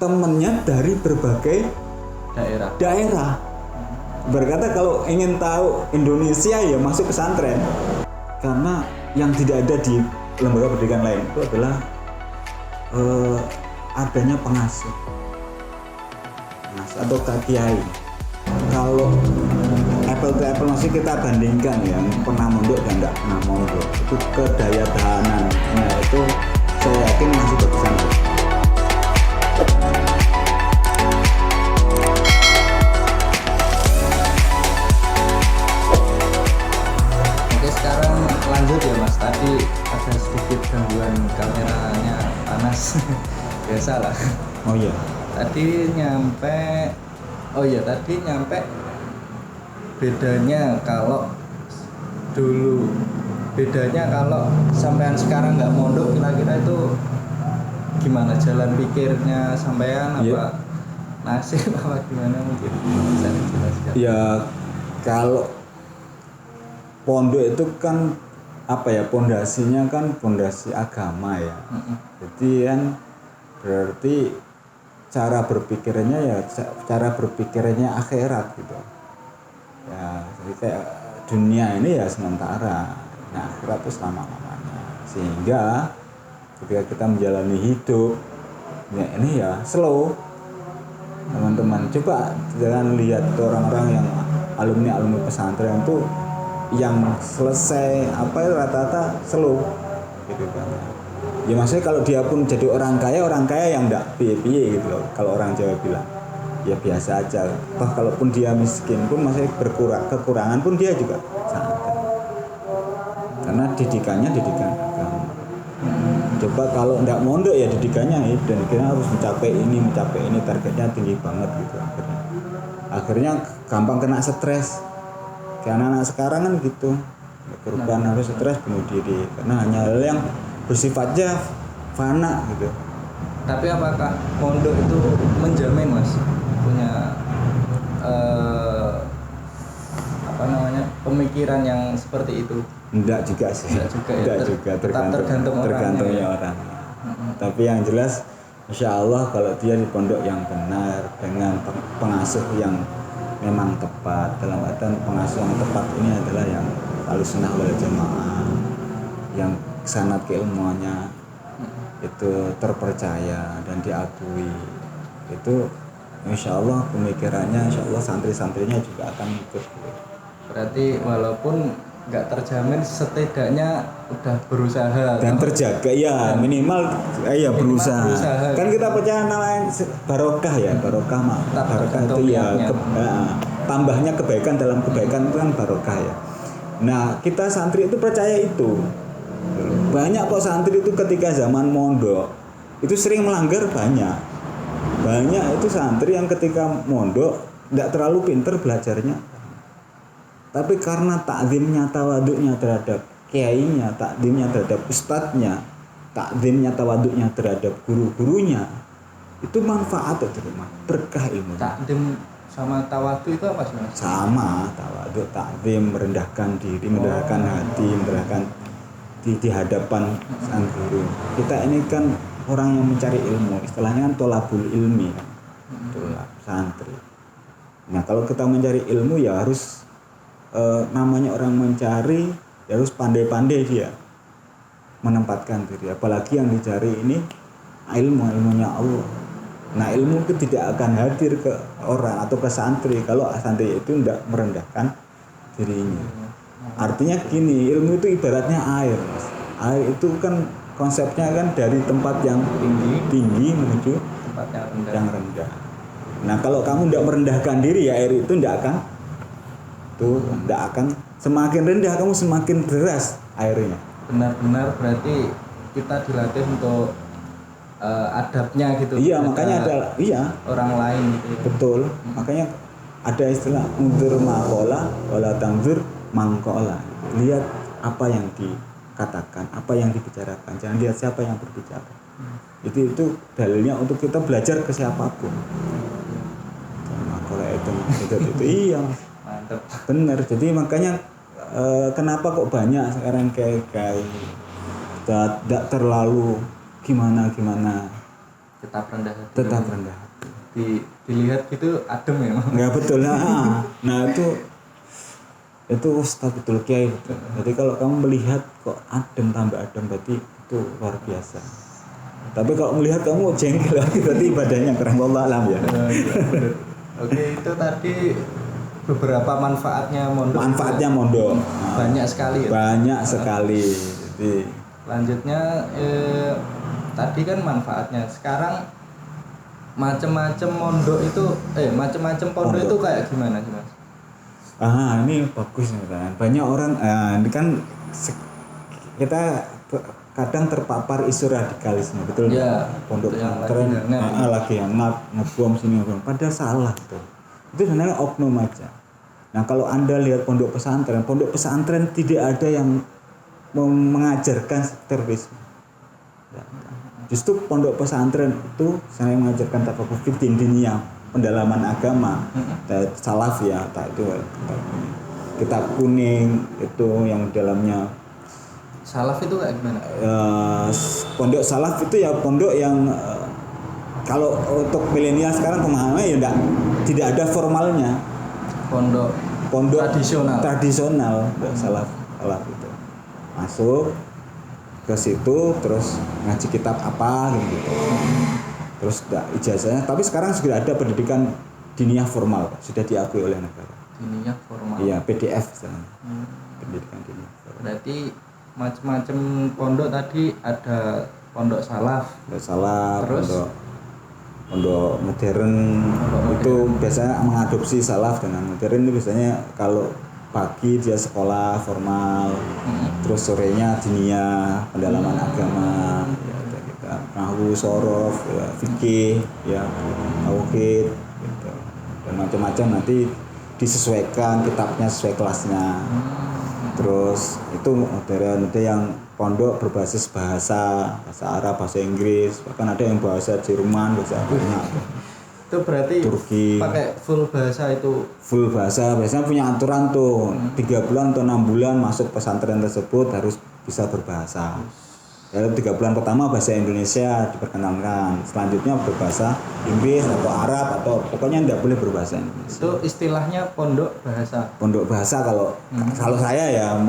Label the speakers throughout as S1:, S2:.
S1: temennya dari berbagai daerah. Berkata kalau ingin tahu Indonesia ya masuk pesantren, karena yang tidak ada di lembaga pendidikan lain itu adalah adanya pengasuh atau kiai. Kalau apple to apple masih kita bandingkan yang pernah mondok dan tidak pernah mondok, itu kedaya tahanannya itu saya yakin masih bagusan.
S2: Oke, sekarang lanjut ya Mas. Tadi ada sedikit gangguan kameranya panas. Biasalah.
S1: Oh iya.
S2: Tadi nyampe bedanya kalau sampean sekarang nggak mondok, kira-kira itu gimana jalan pikirnya sampean? Apa nasib apa gimana, mungkin bisa dijelaskan?
S1: Ya kalau pondok itu kan pondasinya kan pondasi agama ya. Jadi kan berarti cara berpikirnya akhirat gitu ya. Jadi kayak dunia ini ya sementara, nah akhirat itu selama-lamanya. Sehingga ketika kita menjalani hidup ya ini ya slow. Teman-teman coba jangan lihat orang-orang yang alumni pesantren itu yang selesai rata-rata slow gitu kan. Ya maksudnya kalau dia pun jadi orang kaya yang enggak piye-piye gitu loh. Kalau orang Jawa bilang ya biasa aja. Toh kalaupun dia miskin pun masih kekurangan pun dia juga santai. Karena didikan agama. Coba kalau enggak mondok ya didikannya dan kira harus mencapai ini targetnya tinggi banget gitu akhirnya gampang kena stres. Karena anak sekarang kan gitu. Korban harus stres bunuh diri karena hanya hal yang bersifatnya fana gitu.
S2: Tapi apakah mondok itu menjamin Mas punya pemikiran yang seperti itu?
S1: Enggak juga sih. Enggak juga tergantungnya orang. Tapi yang jelas insya Allah kalau dia di pondok yang benar dengan pengasuh yang memang tepat, dalam artian pengasuh yang tepat ini adalah yang Ahlussunnah wal Jamaah, yang sanad keilmuannya itu terpercaya dan diakui, itu insya Allah pemikirannya, insya Allah santri-santrinya juga akan ikut.
S2: Berarti walaupun nggak terjamin, setidaknya udah berusaha
S1: dan terjaga ya, minimal berusaha. Kan kita percaya namanya barokah ya, barokah itu ya tambahnya kebaikan dalam kebaikan itu kan barokah ya. Nah kita santri itu percaya itu. Banyak kok santri itu ketika zaman mondok itu sering melanggar, banyak itu santri yang ketika mondok tidak terlalu pinter belajarnya, tapi karena takzimnya, tawaduknya terhadap kiainya, takzimnya terhadap ustadznya, takzimnya, tawaduknya terhadap guru-gurunya, itu manfaat itu, berkah ilmu.
S2: Takzim sama tawaduk itu apa sih Mas?
S1: Sama, tawaduk, takzim, merendahkan diri, merendahkan hati, merendahkan di hadapan sang guru. Kita ini kan orang yang mencari ilmu, istilahnya kan tolabul ilmi, tolab santri. Nah kalau kita mencari ilmu ya harus namanya orang mencari ya harus pandai-pandai dia menempatkan diri, apalagi yang dicari ini ilmunya Allah. Nah ilmu itu tidak akan hadir ke orang atau ke santri kalau santri itu tidak merendahkan dirinya. Artinya gini, ilmu itu ibaratnya air, Mas. Air itu kan konsepnya kan dari tempat yang tinggi menuju
S2: tempat yang
S1: rendah. Nah kalau kamu tidak merendahkan diri ya air itu tidak akan semakin rendah, kamu semakin deras airnya.
S2: Benar-benar berarti kita dilatih untuk adabnya gitu.
S1: Iya, makanya ada
S2: orang lain gitu.
S1: Betul. Makanya ada istilah unzur maqala wala tanzur mangqala. Lihat apa yang dikatakan, apa yang dibicarakan. Jangan lihat siapa yang berbicara. Itu dalilnya untuk kita belajar ke siapapun. Maqala itu iya.
S2: Mantap.
S1: Benar. Jadi makanya kenapa kok banyak sekarang kayak tidak terlalu gimana
S2: tetap rendah hati.
S1: tetap rendah hati.
S2: Dilihat gitu adem ya Mas.
S1: Nggak betul. Nah itu Ustaz betul Kiai betul. Jadi kalau kamu melihat kok adem tambah adem berarti itu luar biasa. Tapi kalau melihat kamu jengkel lagi berarti ibadahnya kurang, wallah alam ya.
S2: Iya, bener. Oke, itu tadi beberapa manfaatnya mondok.
S1: Manfaatnya mondok.
S2: Banyak sekali ya.
S1: Banyak sekali. Jadi
S2: Lanjutnya tadi kan manfaatnya. Sekarang macam-macam mondok itu macam-macam pondok itu kayak gimana sih Mas?
S1: ini bagus nih pertanyaan. Banyak orang ini kan kita kadang terpapar isu radikalisme, betul?
S2: Ya,
S1: Pondok
S2: yang
S1: pesantren
S2: lagi
S1: lagi hangat ngebom sini ngebom. Padahal salah tuh. Itu sebenarnya oknum aja. Nah kalau Anda lihat pondok pesantren tidak ada yang mengajarkan terorisme. Justru pondok pesantren itu saya mengajarkan tafaqquh fiddin, diniyah, pendalaman agama, salaf ya, itu kitab kuning itu yang dalamnya.
S2: Salaf itu kayak gimana?
S1: Pondok salaf itu ya pondok yang kalau untuk milenial sekarang pemahamannya ya tidak ada formalnya. Pondok tradisional salaf itu masuk ke situ terus ngaji kitab apa gitu. Terus ijazahnya, tapi sekarang sudah ada pendidikan diniyah formal, sudah diakui oleh negara.
S2: Diniyah formal.
S1: Iya, PDF misalnya. Pendidikan diniyah formal.
S2: Berarti macam-macam pondok tadi ada pondok salaf.
S1: Terus pondok modern itu biasanya mengadopsi salaf dengan modern. Itu biasanya kalau pagi dia sekolah formal, terus sorenya diniyah, pendalaman agama, ya kita nahwu, sorof, ya, fikih, ya tauhid, gitu. Dan macam-macam nanti disesuaikan kitabnya sesuai kelasnya. Terus itu modern, ada yang pondok berbasis bahasa Arab, bahasa Inggris, bahkan ada yang bahasa Jerman, bahasa banyak.
S2: Itu berarti
S1: Turki
S2: pakai full bahasa itu.
S1: Full bahasa, biasanya punya aturan tuh 3 bulan atau 6 bulan masuk pesantren tersebut harus bisa berbahasa. Ya, 3 bulan pertama bahasa Indonesia diperkenalkan, selanjutnya berbahasa Inggris atau Arab atau pokoknya tidak boleh berbahasa Indonesia.
S2: Itu istilahnya pondok bahasa.
S1: Pondok bahasa kalau saya ya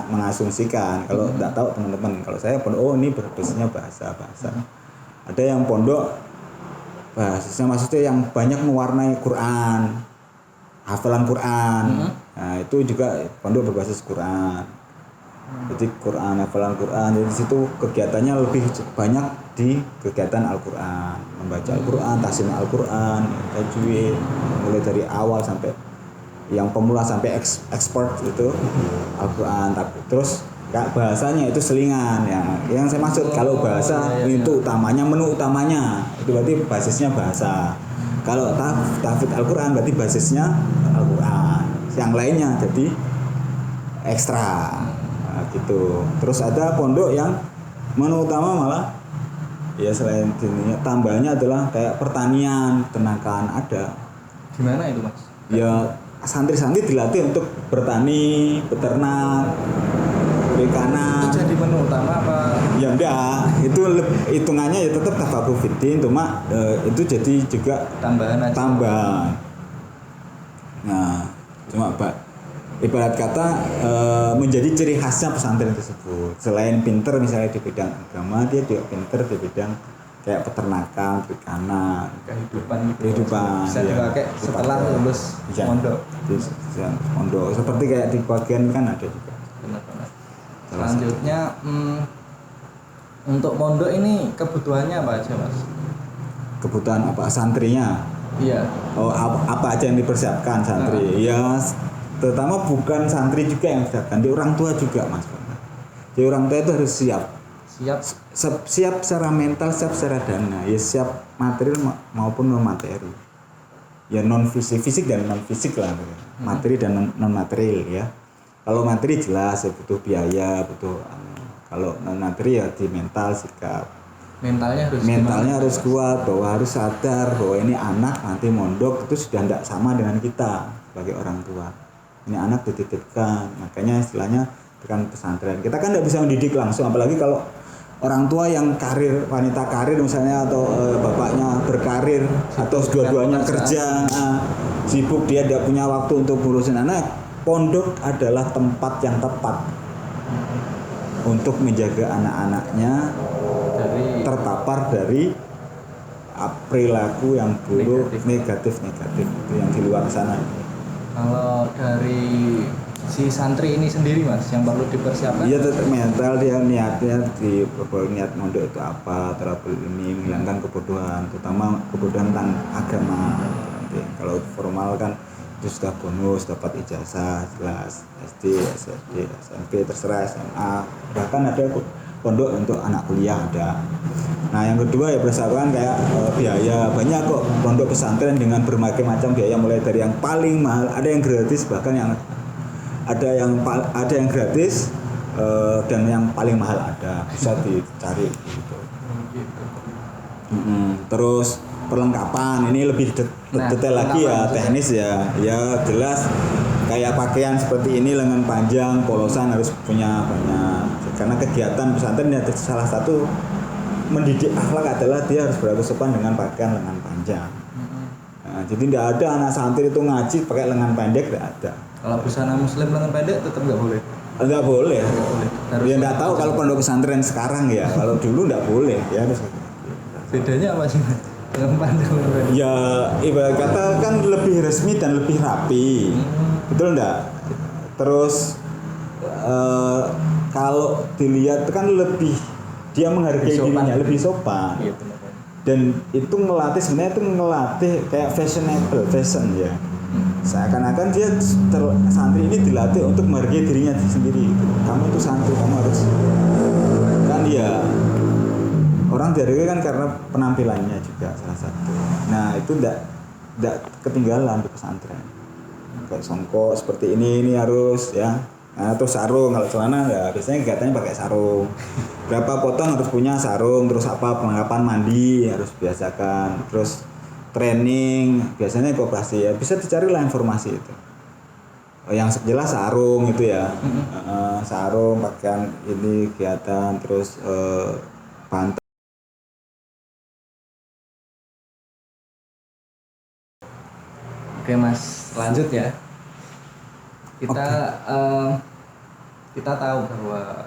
S1: mengasumsikan, kalau tidak tahu teman-teman, kalau saya pondok ini berbasisnya bahasa. Ada yang pondok bahasanya maksudnya yang banyak mewarnai Quran, hafalan Quran. Nah, itu juga pondok berbasis Quran. Jadi Quran, hafalan Quran. Jadi di situ kegiatannya lebih banyak di kegiatan Al-Quran, membaca Al-Quran, tahsin Al-Quran, tajwid, mulai dari awal sampai yang pemula sampai expert itu Al-Quran. Terus bahasanya itu selingan ya. Yang saya maksud kalau bahasa itu utamanya, menu utamanya itu berarti basisnya bahasa. Kalau tahfidz Al-Quran berarti basisnya Al-Quran. Yang lainnya jadi ekstra. Nah, gitu. Terus ada pondok yang menu utama malah ya selain ini tambahnya adalah kayak pertanian, peternakan ada.
S2: Gimana itu Mas?
S1: Ya santri-santri dilatih untuk bertani, beternak, perikanan.
S2: Itu jadi menu utama apa?
S1: Ya enggak, itu hitungannya ya tetap tafaqquh fiddin, cuma itu jadi juga
S2: Tambahan aja.
S1: tambahan. Nah, cuma ibarat kata menjadi ciri khasnya pesantren tersebut. Selain pinter misalnya di bidang agama, dia juga pinter di bidang kayak peternakan, perikanan, kehidupan
S2: bisa
S1: ya,
S2: dipakai setelah lulus mondok.
S1: Mondok seperti kayak di bagian kan ada juga.
S2: Benar-benar. Selanjutnya untuk mondok ini kebutuhannya apa aja Mas?
S1: Kebutuhan apa santrinya?
S2: Iya.
S1: Oh apa aja yang dipersiapkan santri? Ya terutama bukan santri juga yang dipersiapkan, di orang tua juga Mas. Jadi orang tua itu harus siap secara mental, siap secara dana, ya siap material maupun non materi. Ya non fisik dan non fisik lah, materi dan non material ya. Kalau materi jelas ya butuh biaya, butuh. Kalau non materi ya di mental, sikap. Mentalnya harus kuat, bahwa harus sadar bahwa ini anak nanti mondok itu sudah tidak sama dengan kita sebagai orang tua. Ini anak dititipkan, makanya istilahnya bukan pesantren. Kita kan tidak bisa mendidik langsung, apalagi kalau orang tua yang karir, wanita karir misalnya, atau bapaknya berkarir atau dua-duanya kerja, sibuk, dia tidak punya waktu untuk ngurusin anak, pondok adalah tempat yang tepat untuk menjaga anak-anaknya terpapar dari perilaku yang buruk, negatif itu yang di luar sana.
S2: Kalau dari si santri ini sendiri mas, yang perlu dipersiapkan?
S1: Iya, tetap mental, dia niatnya di niat mondok itu apa, terapul ini menghilangkan kebodohan, terutama kebodohan tentang agama. Nanti kalau formal kan itu sudah bonus, dapat ijazah jelas, SD, SMP, terserah, SMA, bahkan ada pondok untuk anak kuliah ada. Nah yang kedua ya berdasarkan kayak biaya, banyak kok pondok pesantren dengan berbagai macam biaya, mulai dari yang paling mahal, ada yang gratis, bahkan yang ada yang gratis, dan yang paling mahal ada, bisa dicari gitu. Terus perlengkapan ini lebih detail lagi ya, teknis ya jelas kayak pakaian seperti ini, lengan panjang, polosan harus punya banyak, karena kegiatan pesantren ya salah satu mendidik akhlak adalah dia harus berlaku sopan dengan pakaian lengan panjang. Nah, jadi tidak ada anak santri itu ngaji pakai lengan pendek, tidak ada.
S2: Kalau busana muslim lengan pendek tetap nggak boleh?
S1: Nggak boleh. Dia nggak tahu kalau pondok pesantren sekarang ya, kalau dulu nggak boleh ya.
S2: Bedanya apa sih? Lengan panjang, lengan pendek?
S1: Ya ibarat kata kan lebih resmi dan lebih rapi, betul nggak? Terus kalau dilihat kan lebih dia menghargai dirinya, lebih sopan.
S2: Iya,
S1: dan itu sebenarnya itu ngelatih kayak fashion ya. Seakan-akan dia santri ini dilatih untuk menghargai dirinya sendiri. Kamu itu santri, kamu harus kan ya, orang dihargai kan karena penampilannya juga salah satu. Nah itu tidak ketinggalan di pesantren. Kayak songkok seperti ini harus ya. Nah, terus sarung, kalau celana ya biasanya kegiatannya pakai sarung. Berapa potong harus punya sarung, terus apa perlengkapan mandi harus biasakan, terus training biasanya koperasi ya, bisa dicari lah informasi itu. Yang jelas sarung itu ya, sarung, pakaian ini kegiatan, terus bantal.
S2: Oke mas, lanjut ya. Kita tahu bahwa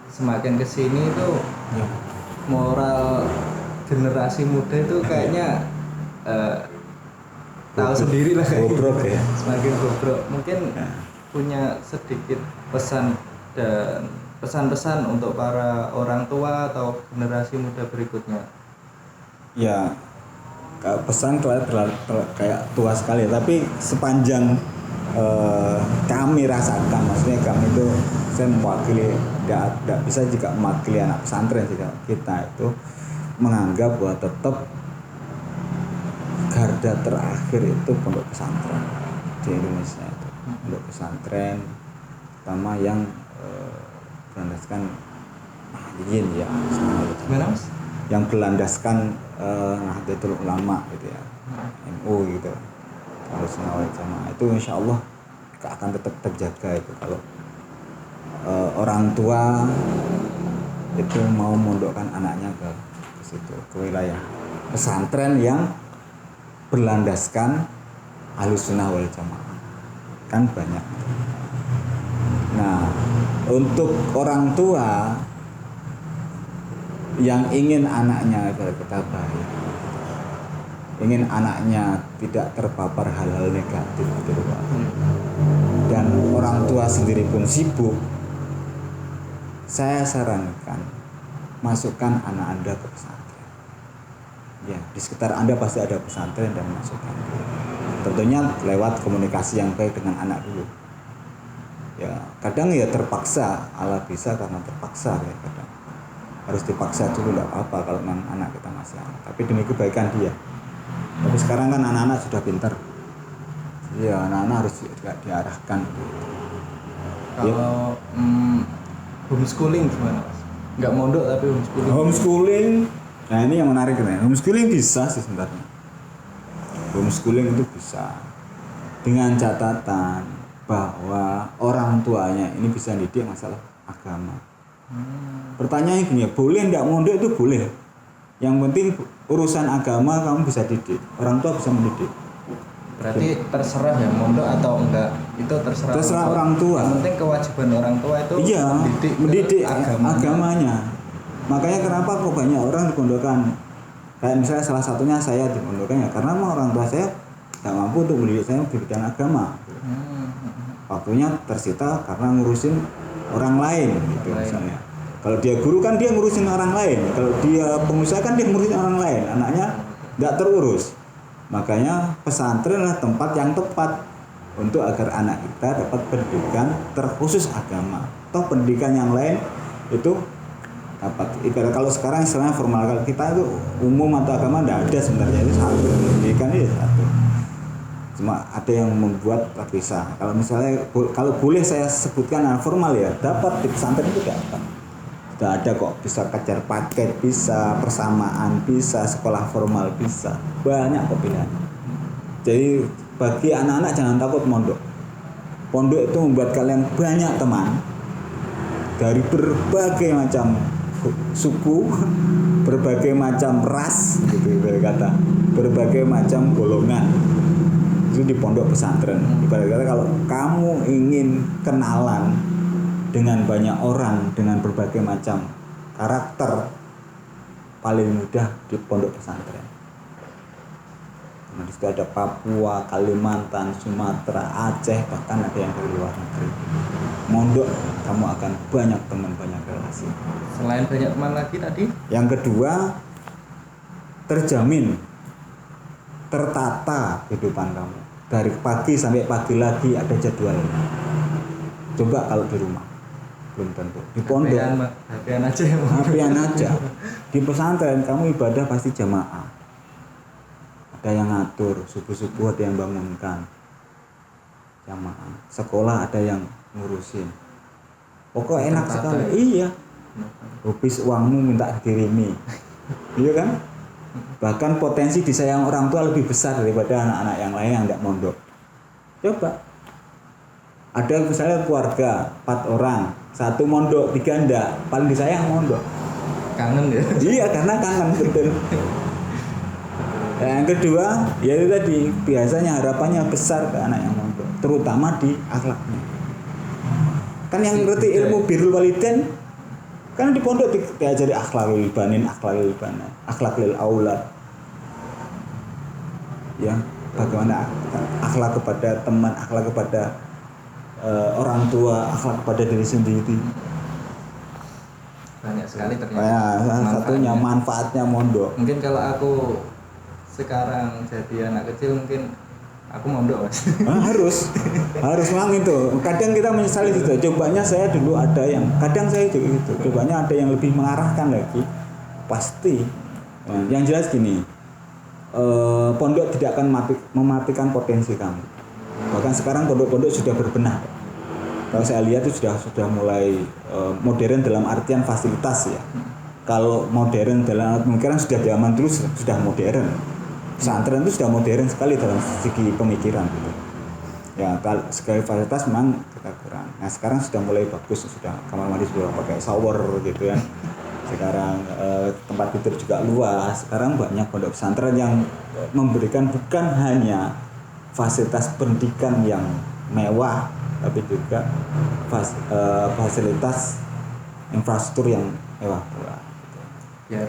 S2: semakin kesini itu moral generasi muda itu kayaknya tahu sendiri lah,
S1: bobrok ya.
S2: Semakin bobrok. Mungkin punya sedikit pesan dan pesan-pesan untuk para orang tua atau generasi muda berikutnya.
S1: Ya, pesan kayak tua sekali, tapi sepanjang kami rasakan, maksudnya kami itu, saya mewakili, tidak bisa juga mewakili anak pesantren juga, kita itu menganggap bahwa tetap garda terakhir itu pondok pesantren di Indonesia itu, pondok pesantren pertama yang berlandaskan Nahdliyin ya, yang berlandaskan Nahdlatul Ulama gitu ya, NU gitu. Kalau Sunnah wal Jamaah itu insya Allah akan tetap terjaga itu kalau orang tua itu mau mondokkan anaknya ke situ, ke wilayah pesantren yang berlandaskan Ahlus Sunnah wal Jamaah, kan banyak. Nah untuk orang tua yang ingin anaknya berkata baik, ingin anaknya tidak terpapar hal-hal negatif gitu Pak. Dan orang tua sendiri pun sibuk, saya sarankan masukkan anak Anda ke pesantren. Ya, di sekitar Anda pasti ada pesantren dan masukkan. Tentunya lewat komunikasi yang baik dengan anak dulu. Ya, kadang ya terpaksa, ala bisa karena terpaksa ya kadang. Harus dipaksa dulu, tidak apa-apa kalau memang anak kita masih anak. Tapi demi kebaikan dia. Tapi sekarang kan anak-anak sudah pintar, ya anak-anak harus juga diarahkan.
S2: Kalau homeschooling gimana mas? Nggak mondok tapi homeschooling.
S1: Homeschooling, nah ini yang menarik nih. Homeschooling bisa sih sebenarnya. Homeschooling itu bisa dengan catatan bahwa orang tuanya ini bisa didik masalah agama. Pertanyaannya gini, boleh nggak mondok? Itu boleh. Yang penting urusan agama kamu bisa didik, orang tua bisa mendidik.
S2: Berarti terserah ya mondok atau enggak, itu terserah
S1: Orang tua.
S2: Yang penting kewajiban orang tua itu
S1: Iya, mendidik agamanya. Makanya kenapa kok banyak orang dipondokkan? Kayak misalnya salah satunya saya dipondokkan ya karena memang orang tua saya nggak mampu untuk mendidik saya di bidang agama. Waktunya tersita karena ngurusin orang lain gitu misalnya. Kalau dia guru kan dia ngurusin orang lain. Kalau dia pengusaha kan dia ngurusin orang lain. Anaknya nggak terurus. Makanya pesantren adalah tempat yang tepat untuk agar anak kita dapat pendidikan terkhusus agama. Toh pendidikan yang lain itu dapat. Ibarat kalau sekarang istilahnya formal, kalau kita itu umum atau agama tidak ada sebenarnya, itu satu. Pendidikan itu satu. Cuma ada yang membuat terpisah. Kalau misalnya kalau boleh saya sebutkan formal ya, dapat di pesantren itu dapat. Sudah ada kok, bisa kejar paket, bisa persamaan, bisa sekolah formal, bisa banyak kok pilihannya. Jadi bagi anak-anak jangan takut mondok. Pondok itu membuat kalian banyak teman dari berbagai macam suku, berbagai macam ras, gitu kata, berbagai macam golongan. Itu di pondok pesantren. Ibarat kata kalau kamu ingin kenalan dengan banyak orang dengan berbagai macam karakter, paling mudah di pondok pesantren. Nah, di situ ada Papua, Kalimantan, Sumatera, Aceh, bahkan ada yang dari luar negeri. Mondok kamu akan banyak teman, banyak relasi.
S2: Selain banyak teman lagi tadi,
S1: yang kedua terjamin tertata kehidupan kamu. Dari pagi sampai pagi lagi ada jadwalnya. Coba kalau di rumah belum tentu. Di pondok hapean aja. Di pesantren kamu ibadah pasti jamaah. Ada yang ngatur, subuh-subuh ada yang bangunkan. Jamaah. Sekolah ada yang ngurusin. Pokoknya enak sekali. Iya. Habis uangmu minta dikirimi. Iya kan? Bahkan potensi disayang orang tua lebih besar daripada anak-anak yang lain yang tidak mondok. Coba. Ada misalnya keluarga 4 orang, 1 mondok, 3 enggak, paling disayang mondok.
S2: Kangen ya?
S1: Iya, karena kangen betul. Yang kedua, yaitu tadi biasanya harapannya besar ke anak yang mondok, terutama di akhlaknya. Kan yang ngerti ilmu birrul walidain kan di pondok diajari akhlakul banin, akhlakul aulad. Ya, bagaimana akhlak kepada teman, akhlak kepada orang tua, akhlak kepada diri sendiri.
S2: Banyak sekali ternyata.
S1: Ya, salah satunya manfaatnya mondok.
S2: Mungkin kalau aku sekarang jadi anak kecil mungkin aku mondok Mas.
S1: harus memang itu. Kadang kita menyesali itu. Cobanya saya dulu ada yang, kadang saya juga gitu. Cobanya ada yang lebih mengarahkan lagi. Pasti. Yang jelas gini, pondok tidak akan mematikan potensi kamu. Bahkan sekarang pondok-pondok sudah berbenah. Kalau saya lihat itu sudah mulai modern dalam artian fasilitas ya. Kalau modern dalam pemikiran sudah zaman dulu sudah modern. Pesantren itu sudah modern sekali dalam segi pemikiran gitu. Ya, kalau segala fasilitas memang kita kurang. Nah, sekarang sudah mulai bagus, sudah kamar mandi sudah pakai shower gitu ya. Sekarang tempat tidur juga luas. Sekarang banyak pondok pesantren yang memberikan bukan hanya fasilitas pendidikan yang mewah, tapi juga fasilitas infrastruktur yang mewah pula.
S2: Biar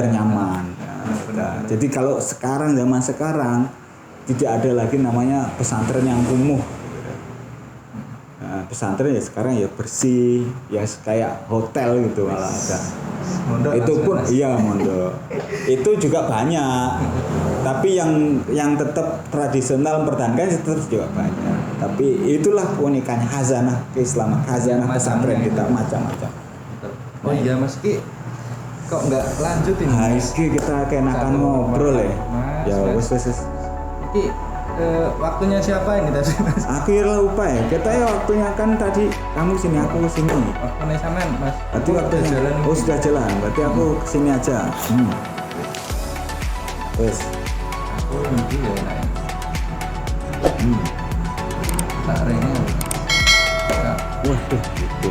S2: nyaman.
S1: Nah, jadi kalau zaman sekarang tidak ada lagi namanya pesantren yang kumuh. Nah, pesantren ya sekarang ya bersih, ya kayak hotel gitu malah ada. Mondok itu pun iya mondok. Itu juga banyak. Tapi yang tetap tradisional mempertahankan itu juga banyak. Tapi itulah keunikannya khazanah keislaman, khazanah pesantren kita macam-macam.
S2: Oh iya Mas Ki, kok nggak lanjutin?
S1: Kita kenakan ngobrol ya. Ya wes.
S2: Ki, waktunya siapa ini tadi Mas?
S1: Akhirnya lupa ya. Kita ya waktunya kan tadi kamu sini, aku sini.
S2: Waktunya sampean Mas.
S1: Berarti waktunya jalan. Oh sudah jalan. Berarti aku kesini aja. Wes.
S2: Aku nanti ya naik. Tak rene.
S1: Waduh, gitu.